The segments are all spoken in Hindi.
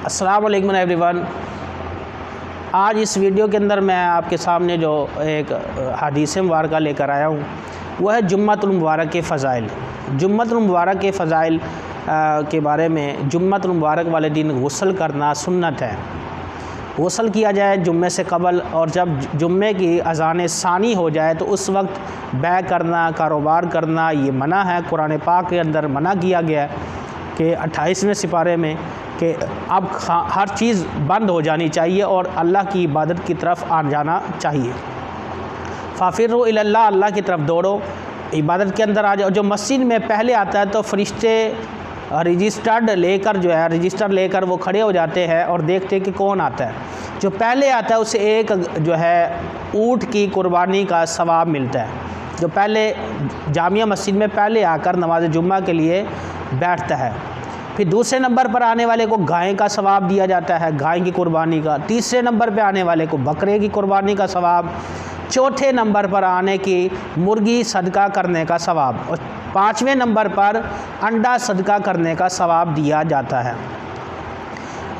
अस्सलाम वालेकुम एवरीवन। आज इस वीडियो के अंदर मैं आपके सामने जो एक हदीस मुबारक लेकर आया हूँ वह है जुम्मतुल मुबारक के फ़ज़ाइल। जुम्मतुल मुबारक के फ़ज़ाइल के बारे में, जुम्मतुल मुबारक वाले दिन गुस्ल करना सुन्नत है। गुस्ल किया जाए जुम्मे से कबल, और जब जुम्मे की अज़ान सानी हो जाए तो उस वक्त बै करना, कारोबार करना ये मना है। कुरान पाक के अंदर मना किया गया है कि 28वें सिपारे में कि अब हर चीज़ बंद हो जानी चाहिए और अल्लाह की इबादत की तरफ आ जाना चाहिए। फ़ाफ़िरु इलल्लाह, अल्लाह की तरफ दौड़ो, इबादत के अंदर आ जाओ। जो मस्जिद में पहले आता है तो फरिश्ते रजिस्टर लेकर वो खड़े हो जाते हैं और देखते हैं कि कौन आता है। जो पहले आता है उसे एक जो है ऊँट की कुर्बानी का सवाब मिलता है, जो पहले जामिया मस्जिद में पहले आकर नमाज जुम्मा के लिए बैठता है। फिर दूसरे नंबर पर आने वाले को गाय का सवाब दिया जाता है, गाय की कुर्बानी का। तीसरे नंबर पर आने वाले को बकरे की कुर्बानी का सवाब। चौथे नंबर पर आने की मुर्गी सदका करने का सवाब, और 5वें नंबर पर अंडा सदका करने का सवाब दिया जाता है।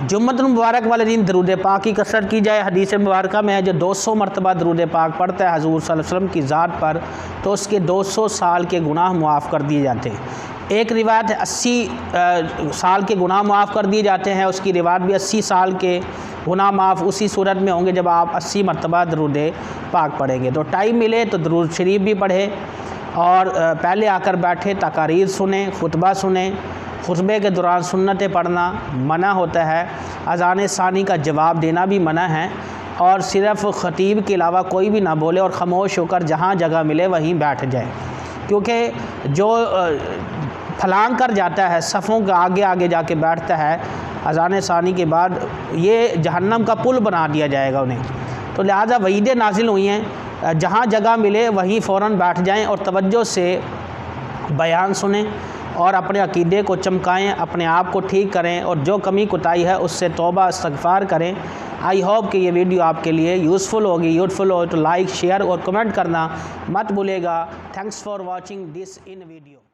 जुम्मतुल मुबारक वाले दिन दरूद पाक की कसरत की जाए। हदीस मुबारक में है जो 200 मरतबा दरूद पाक पढ़ता है हज़ूर सल्लल्लाहु अलैहि वसल्लम की ज़ात पर तो उसके 200 साल के गुनाह मुआफ़ कर दिए जाते हैं। एक रिवायत है 80 साल के गुनाह माफ़ कर दिए जाते हैं। उसकी रिवायत भी 80 साल के गुनाह माफ़ उसी सूरत में होंगे जब आप 80 मरतबा दरूद पाक पढ़ेंगे। तो टाइम मिले तो दरूद शरीफ भी पढ़े और पहले आकर बैठे, तकारीर सुने, खुतबा सुने। खुतबे के दौरान सुन्नतें पढ़ना मना होता है। अज़ान सानी का जवाब देना भी मना है, और सिर्फ़ ख़तीब के अलावा कोई भी ना बोले और ख़ामोश होकर जहाँ जगह मिले वहीं बैठ जाए, क्योंकि जो फलांग कर जाता है, सफ़ों के आगे आगे जाके बैठता है, अज़ान सानी के बाद ये जहन्नम का पुल बना दिया जाएगा उन्हें। तो लिहाजा वईदें नाजिल हुई हैं, जहाँ जगह मिले वहीं फ़ौरन बैठ जाएं और तवज्जो से बयान सुनें और अपने अकीदे को चमकाएं, अपने आप को ठीक करें और जो कमी कुताही है उससे तौबा इस्तग़फ़ार करें। आई होप कि ये वीडियो आपके लिए यूज़फुल होगी। यूज़फुल हो तो लाइक, शेयर और कमेंट करना मत भूलेगा। Thanks for watching this in video.